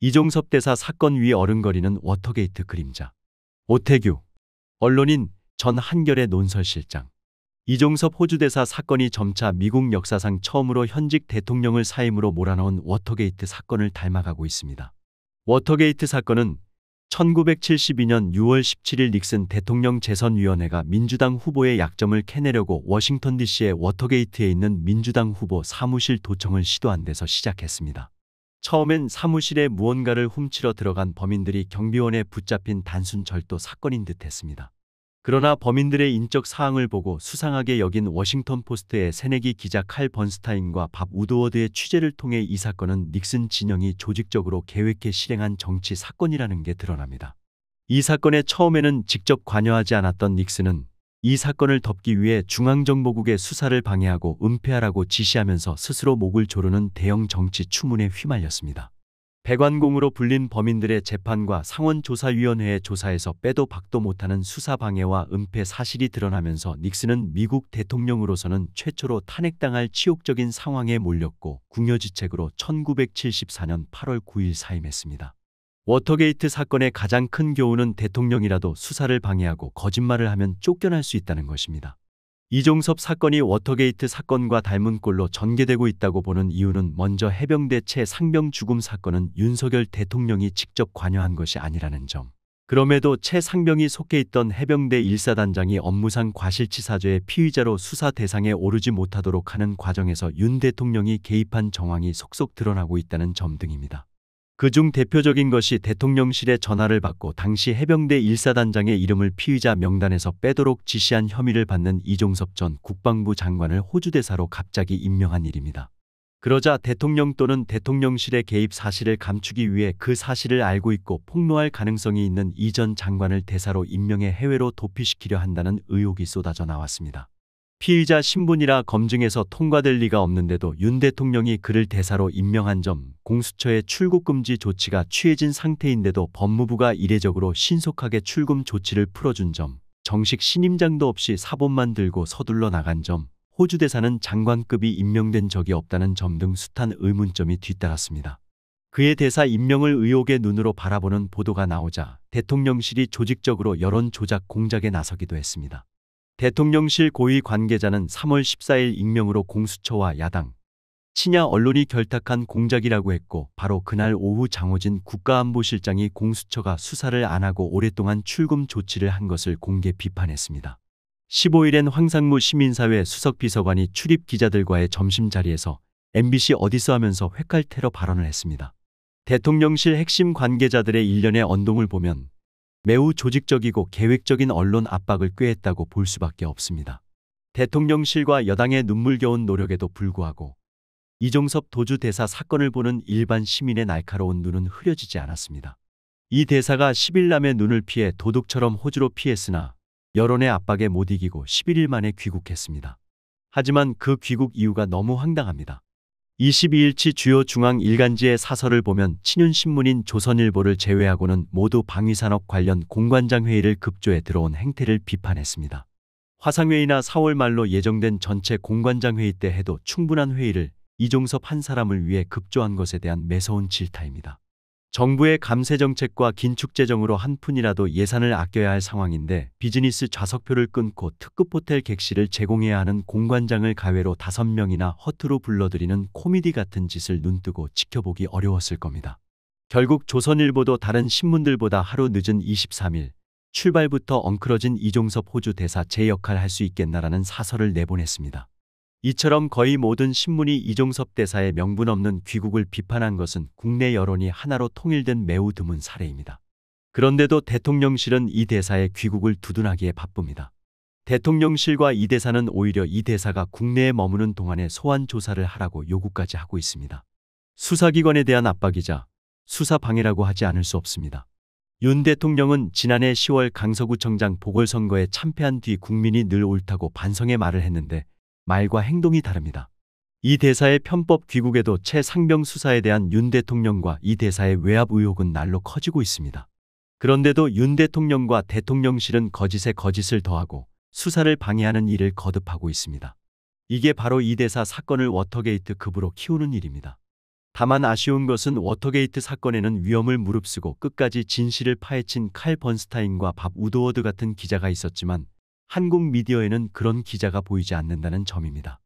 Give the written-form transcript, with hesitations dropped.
이종섭 대사 사건 위 어른거리는 워터게이트 그림자. 오태규. 언론인 전 한겨레 논설실장. 이종섭 호주 대사 사건이 점차 미국 역사상 처음으로 현직 대통령을 사임으로 몰아넣은 워터게이트 사건을 닮아가고 있습니다. 워터게이트 사건은 1972년 6월 17일 닉슨 대통령 재선위원회가 민주당 후보의 약점을 캐내려고 워싱턴 DC의 워터게이트에 있는 민주당 후보 사무실 도청을 시도한 데서 시작했습니다. 처음엔 사무실에 무언가를 훔치러 들어간 범인들이 경비원에 붙잡힌 단순 절도 사건인 듯 했습니다. 그러나 범인들의 인적 사항을 보고 수상하게 여긴 워싱턴 포스트의 새내기 기자 칼 번스타인과 밥 우드워드의 취재를 통해 이 사건은 닉슨 진영이 조직적으로 계획해 실행한 정치 사건이라는 게 드러납니다. 이 사건에 처음에는 직접 관여하지 않았던 닉슨은 이 사건을 덮기 위해 중앙정보국의 수사를 방해하고 은폐하라고 지시하면서 스스로 목을 조르는 대형 정치 추문에 휘말렸습니다. 백완공으로 불린 범인들의 재판과 상원조사위원회의 조사에서 빼도 박도 못하는 수사 방해와 은폐 사실이 드러나면서 닉슨은 미국 대통령으로서는 최초로 탄핵당할 치욕적인 상황에 몰렸고 궁여지책으로 1974년 8월 9일 사임했습니다. 워터게이트 사건의 가장 큰 교훈은 대통령이라도 수사를 방해하고 거짓말을 하면 쫓겨날 수 있다는 것입니다. 이종섭 사건이 워터게이트 사건과 닮은 꼴로 전개되고 있다고 보는 이유는 먼저 해병대 최상병 죽음 사건은 윤석열 대통령이 직접 관여한 것이 아니라는 점. 그럼에도 최상병이 속해 있던 해병대 1사단장이 업무상 과실치사죄의 피의자로 수사 대상에 오르지 못하도록 하는 과정에서 윤 대통령이 개입한 정황이 속속 드러나고 있다는 점 등입니다. 그중 대표적인 것이 대통령실에 전화를 받고 당시 해병대 1사단장의 이름을 피의자 명단에서 빼도록 지시한 혐의를 받는 이종섭 전 국방부 장관을 호주 대사로 갑자기 임명한 일입니다. 그러자 대통령 또는 대통령실의 개입 사실을 감추기 위해 그 사실을 알고 있고 폭로할 가능성이 있는 이 전 장관을 대사로 임명해 해외로 도피시키려 한다는 의혹이 쏟아져 나왔습니다. 피의자 신분이라 검증에서 통과될 리가 없는데도 윤 대통령이 그를 대사로 임명한 점, 공수처의 출국 금지 조치가 취해진 상태인데도 법무부가 이례적으로 신속하게 출금 조치를 풀어준 점, 정식 신임장도 없이 사본만 들고 서둘러 나간 점, 호주 대사는 장관급이 임명된 적이 없다는 점 등 숱한 의문점이 뒤따랐습니다. 그의 대사 임명을 의혹의 눈으로 바라보는 보도가 나오자 대통령실이 조직적으로 여론 조작 공작에 나서기도 했습니다. 대통령실 고위 관계자는 3월 14일 익명으로 공수처와 야당, 친야 언론이 결탁한 공작이라고 했고 바로 그날 오후 장호진 국가안보실장이 공수처가 수사를 안 하고 오랫동안 출금 조치를 한 것을 공개 비판했습니다. 15일엔 황상무 시민사회 수석비서관이 출입 기자들과의 점심자리에서 MBC 어디서 하면서 회칼 테러 발언을 했습니다. 대통령실 핵심 관계자들의 일련의 언동을 보면 매우 조직적이고 계획적인 언론 압박을 꾀했다고 볼 수밖에 없습니다. 대통령실과 여당의 눈물겨운 노력에도 불구하고 이종섭 도주 대사 사건을 보는 일반 시민의 날카로운 눈은 흐려지지 않았습니다. 이 대사가 10일 남의 눈을 피해 도둑처럼 호주로 피했으나 여론의 압박에 못 이기고 11일 만에 귀국했습니다. 하지만 그 귀국 이유가 너무 황당합니다. 22일치 주요 중앙 일간지의 사설을 보면 친윤신문인 조선일보를 제외하고는 모두 방위산업 관련 공관장 회의를 급조해 들어온 행태를 비판했습니다. 화상회의나 4월 말로 예정된 전체 공관장 회의 때 해도 충분한 회의를 이종섭 한 사람을 위해 급조한 것에 대한 매서운 질타입니다. 정부의 감세 정책과 긴축 재정으로 한 푼이라도 예산을 아껴야 할 상황인데 비즈니스 좌석표를 끊고 특급 호텔 객실을 제공해야 하는 공관장을 가외로 5명이나 허투루 불러들이는 코미디 같은 짓을 눈뜨고 지켜보기 어려웠을 겁니다. 결국 조선일보도 다른 신문들보다 하루 늦은 23일 출발부터 엉클어진 이종섭 호주 대사 제 역할 할 수 있겠나라는 사설을 내보냈습니다. 이처럼 거의 모든 신문이 이종섭 대사의 명분 없는 귀국을 비판한 것은 국내 여론이 하나로 통일된 매우 드문 사례입니다. 그런데도 대통령실은 이 대사의 귀국을 두둔하기에 바쁩니다. 대통령실과 이 대사는 오히려 이 대사가 국내에 머무는 동안에 소환 조사를 하라고 요구까지 하고 있습니다. 수사기관에 대한 압박이자 수사 방해라고 하지 않을 수 없습니다. 윤 대통령은 지난해 10월 강서구청장 보궐선거에 참패한 뒤 국민이 늘 옳다고 반성의 말을 했는데 말과 행동이 다릅니다. 이 대사의 편법 귀국에도 최상병 수사에 대한 윤 대통령과 이 대사의 외압 의혹은 날로 커지고 있습니다. 그런데도 윤 대통령과 대통령실은 거짓에 거짓을 더하고 수사를 방해하는 일을 거듭하고 있습니다. 이게 바로 이 대사 사건을 워터게이트 급으로 키우는 일입니다. 다만 아쉬운 것은 워터게이트 사건에는 위험을 무릅쓰고 끝까지 진실을 파헤친 칼 번스타인과 밥 우드워드 같은 기자가 있었지만 한국 미디어에는 그런 기자가 보이지 않는다는 점입니다.